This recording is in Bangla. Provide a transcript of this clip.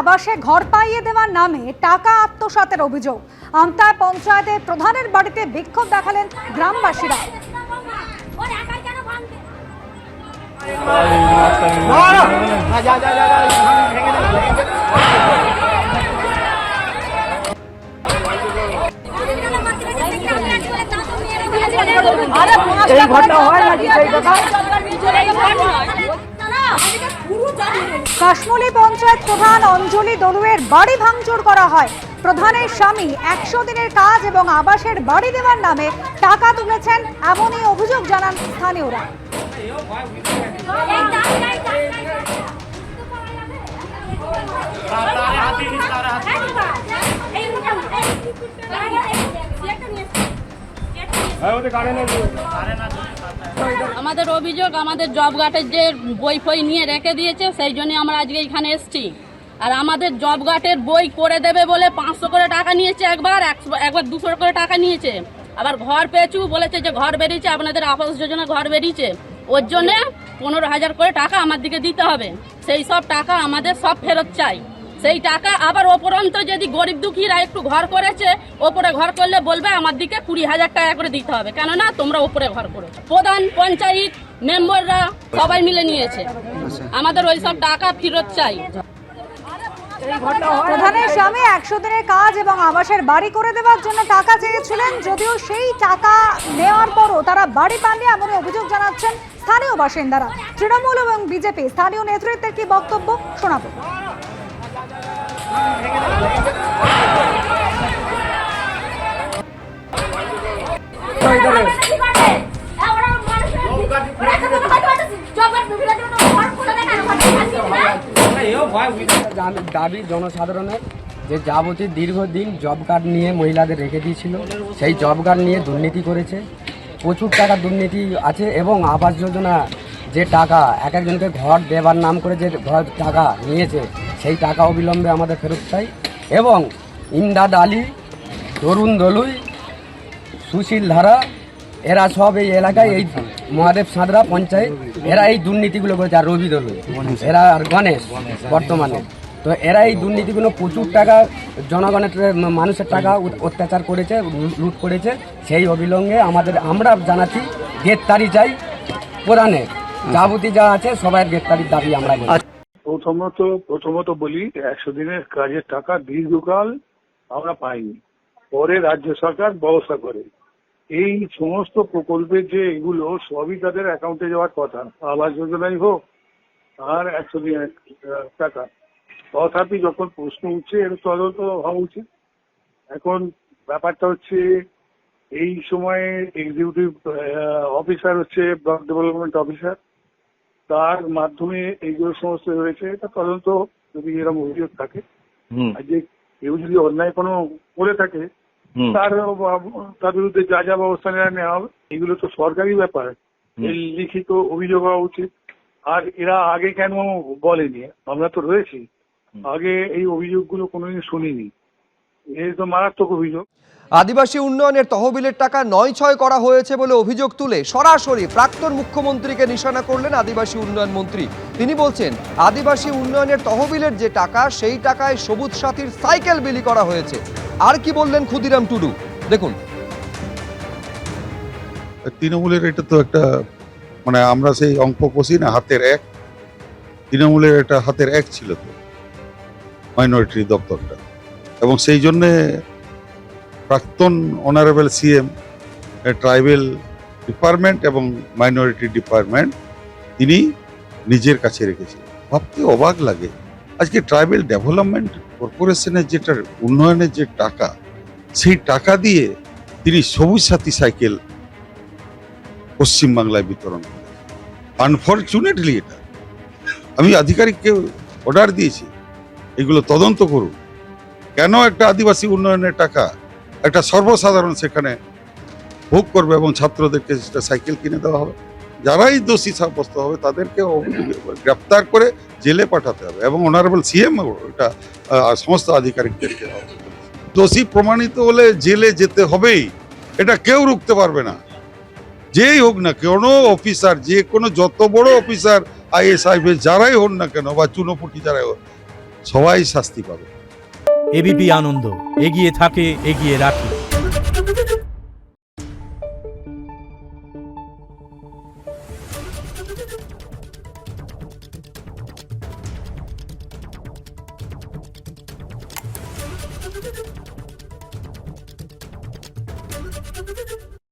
আবাসে ঘর পাইয়ে দেওয়ার নামে টাকা আত্মসাতের অভিযোগ। আমতায় পঞ্চায়েতের প্রধানের বাড়িতে বিক্ষোভ দেখালেন গ্রামবাসীরা। কাশমুলি পঞ্চায়েত প্রধান অঞ্জলি দলুয়ের বাড়ি ভাঙচুর করা হয়। প্রধানের স্বামী 100 দিনের কাজ এবং আবাসের বাড়ি দেওয়ার নামে টাকা তুলেছেন, এমনই অভিযোগ জানান স্থানীয়রা। আমাদের অভিযোগ, আমাদের জব কার্ডের যে বই ফই নিয়ে রেখে দিয়েছে, সেই জন্য আমরা আজকে এখানে এসেছি। আর আমাদের জব কার্ডের বই করে দেবে বলে 500 করে টাকা নিয়েছে, একবার 200 করে টাকা নিয়েছে। আবার ঘর পেয়েছু বলেছে যে ঘর বেরিয়েছে, আপনাদের আবাস যোজনা ঘর বেরিয়েছে, ওর জন্যে 15,000 করে টাকা আমার দিকে দিতে হবে। সেই সব টাকা আমাদের সব ফেরত চাই। সেই টাকা আবার ওপরন্ত যদি গরিব দুঃখীরা একটু ঘর করেছে, ওপরে ঘর করলে বলবে আমার দিকে 20,000 টাকা করে দিতে হবে, কেননা তোমরা ওপরে ঘর করেছো। প্রধান, পঞ্চায়েত মেম্বাররা সবাই মিলে নিয়েছে, আমাদের ওই সব টাকা ফেরত চাই। প্রধানের স্বামী 100 দিনের কাজ এবং আবাসের বাড়ি করে দেওয়ার জন্য টাকা চেয়েছিলেন, যদিও সেই টাকা নেওয়ার পরও তারা বাড়ি পাননি, এমনই অভিযোগ জানাচ্ছেন স্থানীয় বাসিন্দারা। তৃণমূল এবং বিজেপি স্থানীয় নেতৃত্বের কি বক্তব্য শোনাবো। দাবি জনসাধারণের যে যাবতীয় দীর্ঘদিন জব কার্ড নিয়ে মহিলাদের রেখে দিয়েছিল, সেই জব কার্ড নিয়ে দুর্নীতি করেছে, প্রচুর টাকা দুর্নীতি আছে। এবং আবাস যোজনা যে টাকা এক একজনকে ঘর দেবার নাম করে যে ঘর টাকা নিয়েছে, সেই টাকা অবিলম্বে আমাদের ফেরত চাই। এবং ইমদাদ আলী, তরুণ দলুই, সুশীল ধারা, এরা সব এই এলাকায়, এই মহাদেব সাঁতরা পঞ্চায়েত, এরা এই দুর্নীতিগুলো করেছে। আর রবি দলুই, এরা আর গণেশ বর্তমানে, তো এরা এই দুর্নীতিগুলো প্রচুর টাকা জনগণের মানুষের টাকা অত্যাচার করেছে, লুট করেছে। সেই অবিলম্বে আমরা জানাচ্ছি গ্রেপ্তারি চাই প্রধানের, যাবতীয় যা আছে সবাই গ্রেপ্তারির দাবি আমরা করি। প্রথমত বলি, 100 দিনের কাজের টাকা দীর্ঘকাল আমরা পাইনি, পরে রাজ্য সরকার ব্যবস্থা করে। এই সমস্ত প্রকল্পের যে এগুলো সবই তাদের অ্যাকাউন্টে যাওয়ার কথা, আবাস যোজনাই হোক আর 100 দিনের টাকা। তথাপি যখন প্রশ্ন উঠছে, এর তদন্ত হওয়া উচিত। এখন ব্যাপারটা হচ্ছে, এই সময়ে এক্সিকিউটিভ অফিসার হচ্ছে ব্লক ডেভেলপমেন্ট অফিসার, তার মাধ্যমে এইগুলো সমস্ত হয়েছে। এটা তদন্ত, যদি এরকম অভিযোগ থাকে, আর যে কেউ যদি অন্যায় কোনো করে থাকে তার বিরুদ্ধে যা যা ব্যবস্থা নেওয়া হবে। এগুলো তো সরকারি ব্যাপার, এই লিখিত অভিযোগ হওয়া উচিত। আর এরা আগে কেন বলেনি? আমরা তো রয়েছি, আগে এই অভিযোগগুলো কোনোদিন শুনিনি। এই তো মারাত্মক অভিযোগ। আদিবাসী উন্নয়নের তহবিলের টাকা নয়-ছয় করা হয়েছে বলে অভিযোগ তুলে সরাসরি প্রাক্তন মুখ্যমন্ত্রীকে নিশানা করলেন আদিবাসী উন্নয়ন মন্ত্রী। তিনি বলছেন, আদিবাসী উন্নয়নের তহবিলের যে টাকা, সেই টাকায় সবুজ সাথীর সাইকেল বিলি করা হয়েছে। আর কি বললেন ক্ষুদিরাম টুডু, দেখুন। তৃণমূলের এটা তো একটা আমরা সেই অঙ্ক কষি না, হাতের এক। তৃণমূলের একটা হাতের এক ছিল তো মাইনরিটি দপ্তরটা, এবং সেই জন্যে প্রাক্তন অনারেবল সিএম ট্রাইবেল ডিপার্টমেন্ট এবং মাইনরিটি ডিপার্টমেন্ট তিনি নিজের কাছে রেখেছিলেন। ভাবতে অবাক লাগে, আজকে ট্রাইবেল ডেভেলপমেন্ট কর্পোরেশনের যেটা উন্নয়নের যে টাকা, সেই টাকা দিয়ে তিনি সবুজ সাথী সাইকেল পশ্চিমবাংলায় বিতরণ করেন। আনফর্চুনেটলি এটা আমি আধিকারিককে অর্ডার দিয়েছি, এগুলো তদন্ত করুন। কেন একটা আদিবাসী উন্নয়নের টাকা একটা সর্বসাধারণ সেখানে ভোগ করবে এবং ছাত্রদেরকে সাইকেল কিনে দেওয়া হবে? যারাই দোষী সাব্যস্ত হবে তাদেরকে গ্রেপ্তার করে জেলে পাঠাতে হবে, এবং অনারেবল সিএম এটা সমস্ত আধিকারিকদেরকে দোষী প্রমাণিত হলে জেলে যেতে হবেই, এটা কেউ রুখতে পারবে না। যেই হোক না কোনো অফিসার, যে কোনো যত বড় অফিসার, IAS IPS যারাই হন না কেন, বা চুনোপুটি যারাই হোক, সবাই শাস্তি পাবে। এবিপি আনন্দ, এগিয়ে থাকে, এগিয়ে রাখে।